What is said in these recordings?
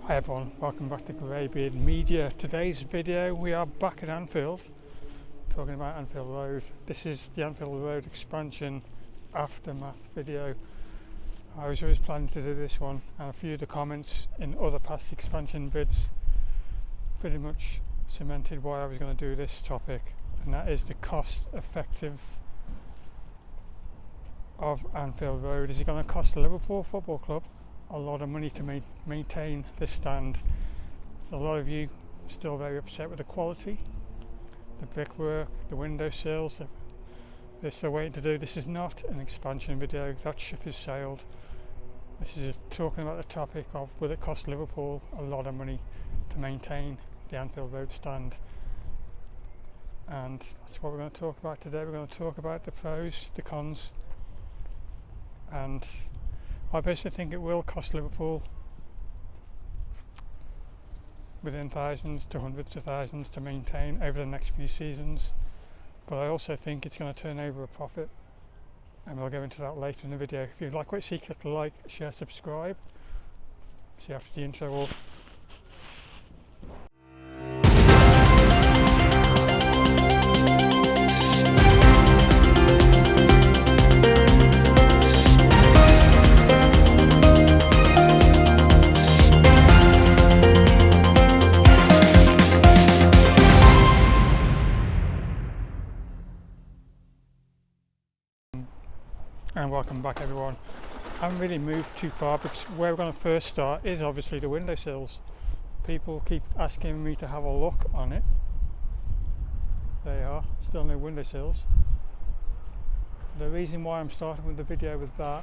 Hi everyone, welcome back to GreyBeard Media. Today's video we are back at Anfield, talking about Anfield Road. This is the Anfield Road expansion aftermath video. I was always planning to do this one, and a few of the comments in other past expansion vids pretty much cemented why I was going to do this topic, and that is the cost effective of Anfield Road. Is it going to cost the Liverpool Football Club a lot of money to maintain this stand? A lot of you are still very upset with the quality, the brickwork, the window sills that they're still waiting to do. This is not an expansion video, that ship has sailed. This is talking about the topic of will it cost Liverpool a lot of money to maintain the Anfield Road stand, and that's what we're going to talk about today. We're going to talk about the pros, the cons, and I personally think it will cost Liverpool within thousands to hundreds of thousands to maintain over the next few seasons, but I also think it's going to turn over a profit, and we'll go into that later in the video. If you like what you see, click like, share, subscribe. See you after the intro. And welcome back everyone. I haven't really moved too far because where we're going to first start is obviously the windowsills. People keep asking me to have a look on it. They are still no windowsills. The reason why I'm starting with the video with that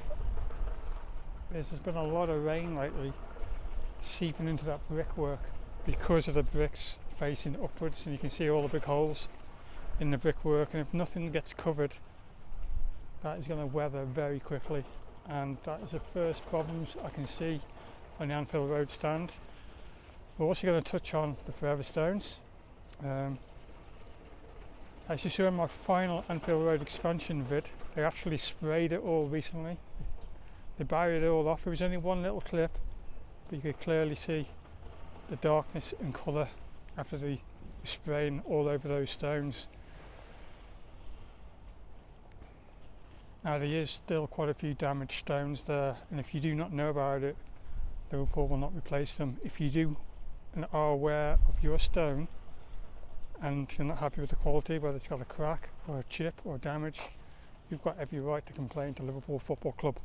is there's been a lot of rain lately seeping into that brickwork because of the bricks facing upwards, and you can see all the big holes in the brickwork, and if nothing gets covered, that is going to weather very quickly, and that is the first problems I can see on the Anfield Road stand. We're also going to touch on the forever stones. As you saw in my final Anfield Road expansion vid, they actually sprayed it all recently. They buried it all off. It was only one little clip, but you could clearly see the darkness in colour after the spraying all over those stones. Now there is still quite a few damaged stones there, and if you do not know about it, Liverpool will not replace them. If you do and are aware of your stone and you're not happy with the quality, whether it's got a crack or a chip or damage, you've got every right to complain to Liverpool Football Club,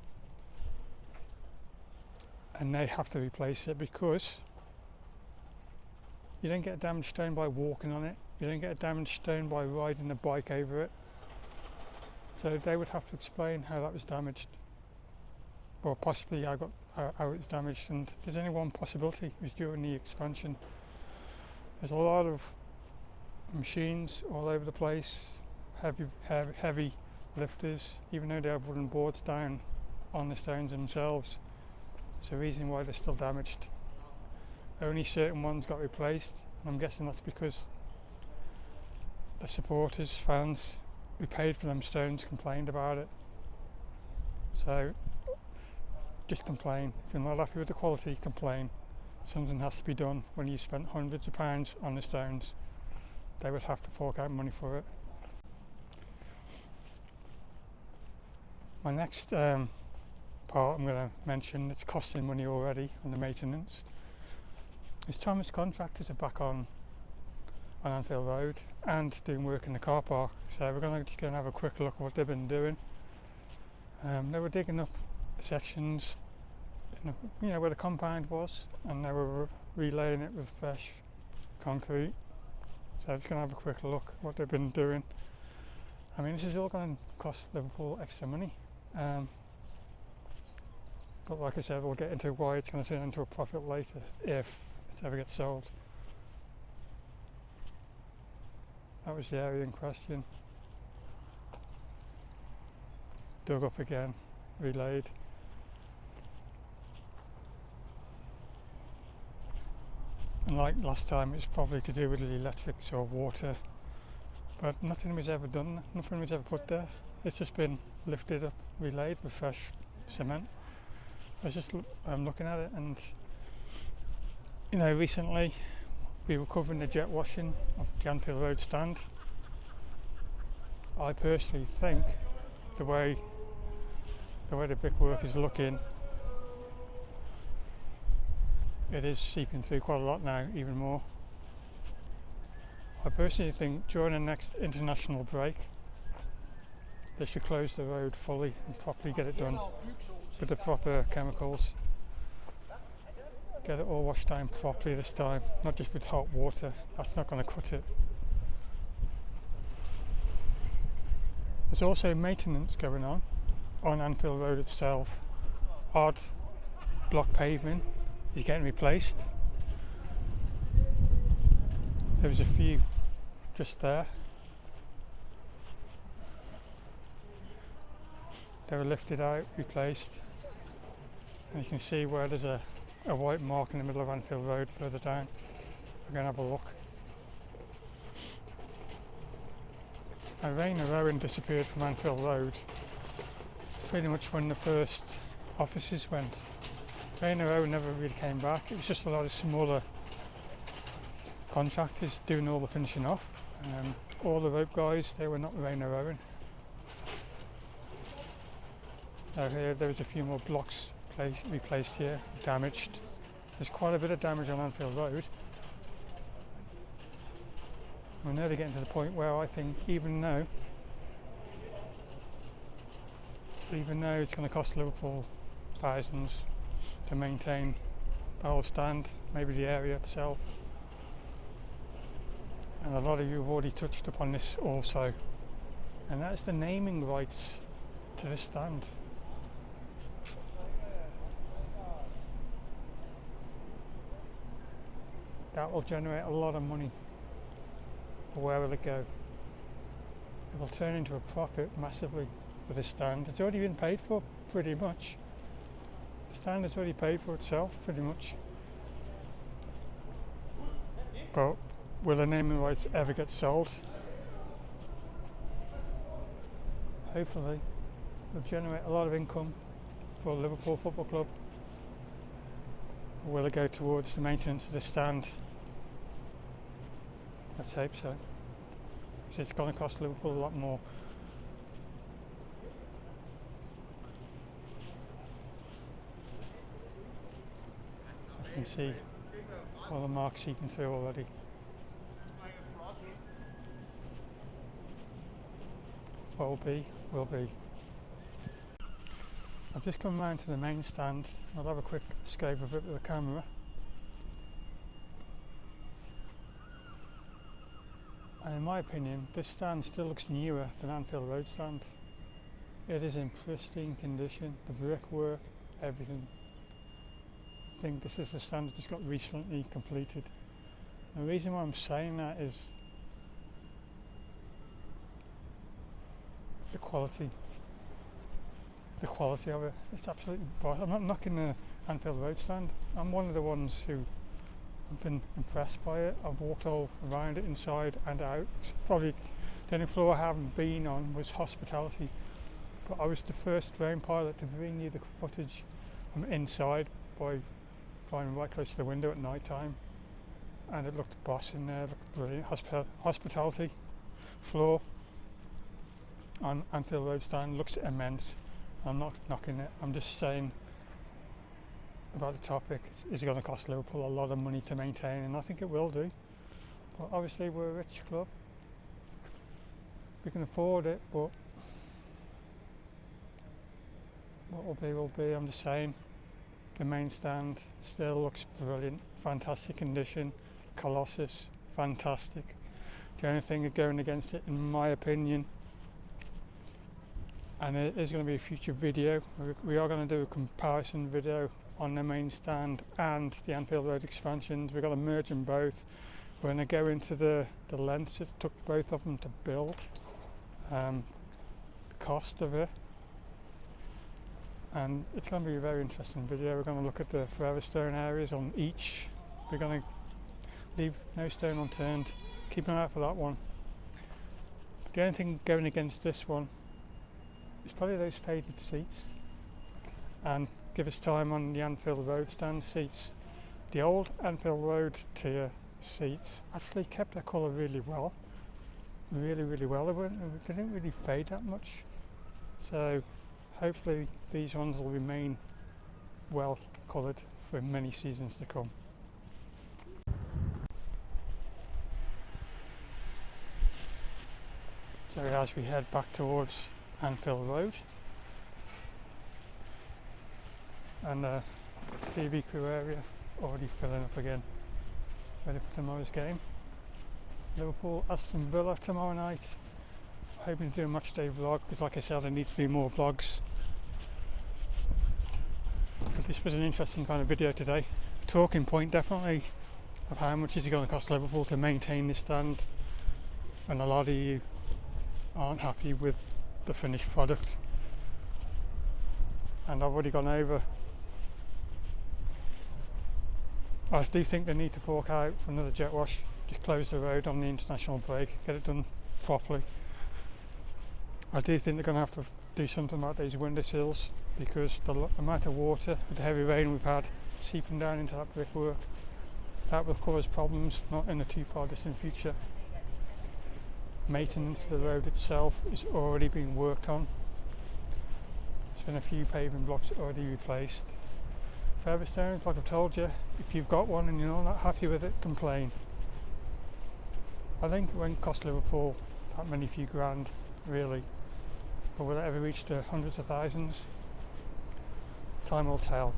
and they have to replace it, because you don't get a damaged stone by walking on it, you don't get a damaged stone by riding a bike over it. So they would have to explain how that was damaged, or possibly how it was damaged, and there's only one possibility. It was during the expansion. There's a lot of machines all over the place, heavy lifters, even though they have wooden boards down on the stones themselves. There's a reason why they're still damaged. Only certain ones got replaced, and I'm guessing that's because the supporters, fans who paid for them stones complained about it. So just complain. If you're not happy with the quality, complain. Something has to be done. When you spent hundreds of pounds on the stones, they would have to fork out money for it. My next part I'm going to mention, it's costing money already on the maintenance, is Thomas Contractors are back on Anfield Road and doing work in the car park. So we're going to have a quick look at what they've been doing. They were digging up sections, where the compound was, and they were relaying it with fresh concrete. So I'm just going to have a quick look at what they've been doing. I mean, this is all going to cost Liverpool extra money, but like I said, we'll get into why it's going to turn into a profit later if it ever gets sold. That was the area in question. Dug up again, relayed. And like last time, it's probably to do with the electrics or water, but nothing was ever done, nothing was ever put there. It's just been lifted up, relayed with fresh cement. I was just looking at it, and You know, recently we were covering the jet washing of the Anfield Road stand. I personally think the way the brickwork is looking, it is seeping through quite a lot now, even more. I personally think during the next international break they should close the road fully and properly get it done with the proper chemicals. Get it all washed down properly this time, not just with hot water. That's not going to cut it. There's also maintenance going on Anfield Road itself. Odd block pavement is getting replaced. There was a few just there. They were lifted out, replaced, and you can see where there's a white mark in the middle of Anfield Road further down. We're going to have a look. And Redone disappeared from Anfield Road pretty much when the first offices went. Redone never really came back. It was just a lot of smaller contractors doing all the finishing off. All the rope guys, they were not Redone. Now here there was a few more blocks replaced here, damaged. There's quite a bit of damage on Anfield Road. We're nearly getting to the point where I think even though it's going to cost Liverpool thousands to maintain the whole stand, maybe the area itself, and a lot of you have already touched upon this also, and that's the naming rights to this stand. That will generate a lot of money. But where will it go? It will turn into a profit massively for this stand. It's already been paid for pretty much. The stand has already paid for itself pretty much. But will the naming rights ever get sold? Hopefully. It'll generate a lot of income for Liverpool Football Club. Or will it go towards the maintenance of the stand? Let's hope so. So it's going to cost Liverpool a lot more. I can see all the marks seeping through already. What will be, will be. I've just come round to the main stand. I'll have a quick scope of it with the camera. And in my opinion, this stand still looks newer than Anfield Road stand. It is in pristine condition, the brickwork, everything. I think this is a stand that just got recently completed. The reason why I'm saying that is the quality. The quality of it, it's absolutely boss. I'm not knocking the Anfield Road stand. I'm one of the ones who have been impressed by it. I've walked all around it, inside and out. Probably the only floor I haven't been on was hospitality, but I was the first drone pilot to bring you the footage from inside by flying right close to the window at night time, and it looked boss in there, looked brilliant. Hospitality floor on Anfield Road stand looks immense. I'm not knocking it, I'm just saying about the topic. Is it going to cost Liverpool a lot of money to maintain? And I think it will do, but obviously we're a rich club, we can afford it, but what will be. I'm just saying the main stand still looks brilliant, fantastic condition. Colossus, fantastic. The only thing going against it, in my opinion, and it is going to be a future video, we are going to do a comparison video on the main stand and the Anfield Road expansions. We're going to merge them both. We're going to go into the lengths it took both of them to build, the cost of it, and it's going to be a very interesting video. We're going to look at the forever stone areas on each. We're going to leave no stone unturned. Keep an eye out for that one. The only thing going against this one is probably those faded seats, and give us time on the Anfield Road stand seats. The old Anfield Road tier seats actually kept their colour really well. Really well. They didn't really fade that much. So hopefully these ones will remain well coloured for many seasons to come. So as we head back towards Anfield Road, and the TV crew area already filling up again, ready for tomorrow's game. Liverpool, Aston Villa tomorrow night. Hoping to do a match day vlog, because like I said, I need to do more vlogs. But this was an interesting kind of video today. Talking point definitely of how much is it going to cost Liverpool to maintain this stand, and a lot of you aren't happy with the finished product. And I've already gone over. I do think they need to fork out for another jet wash. Just close the road on the international break, get it done properly. I do think they're going to have to do something about these windowsills, because the amount of water with the heavy rain we've had seeping down into that brickwork, that will cause problems not in the too far distant future. Maintenance of the road itself is already being worked on. There's been a few paving blocks already replaced. Further stones, like I've told you, if you've got one and you're not happy with it, complain. I think it won't cost Liverpool that many few grand, really, but will it ever reach the hundreds of thousands? Time will tell.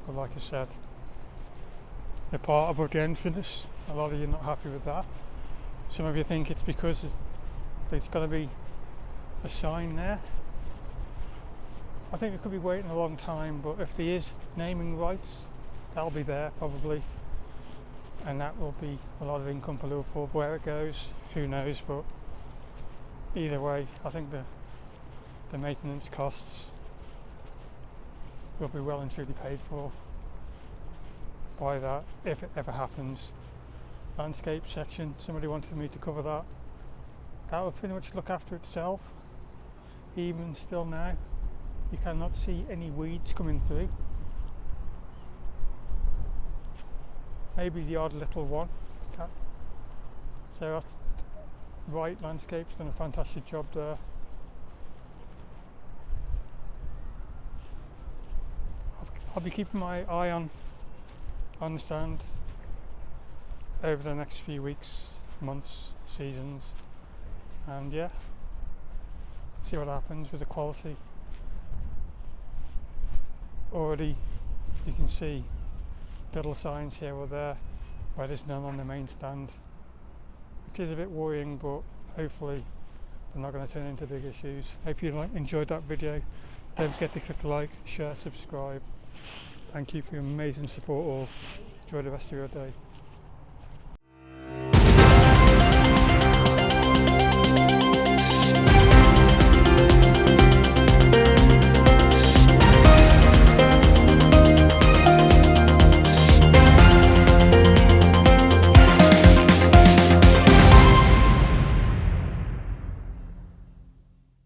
But like I said, the part above the entrance, a lot of you are not happy with that. Some of you think it's because there's got to be a sign there. I think it could be waiting a long time, but if there is naming rights, that'll be there probably, and that will be a lot of income for Liverpool. Where it goes, who knows, but either way, I think the maintenance costs will be well and truly paid for by that, if it ever happens. Landscape section, somebody wanted me to cover that. That will pretty much look after itself. Even still now, you cannot see any weeds coming through. Maybe the odd little one. So that's right, landscape's done a fantastic job there. I'll be keeping my eye on the stand over the next few weeks, months, seasons, and yeah, see what happens with the quality. Already you can see little signs here or there where there's none on the main stand. It is a bit worrying, but hopefully they're not going to turn into big issues. Hope you enjoyed that video. Don't forget to click like, share, subscribe. Thank you for your amazing support all. Enjoy the rest of your day.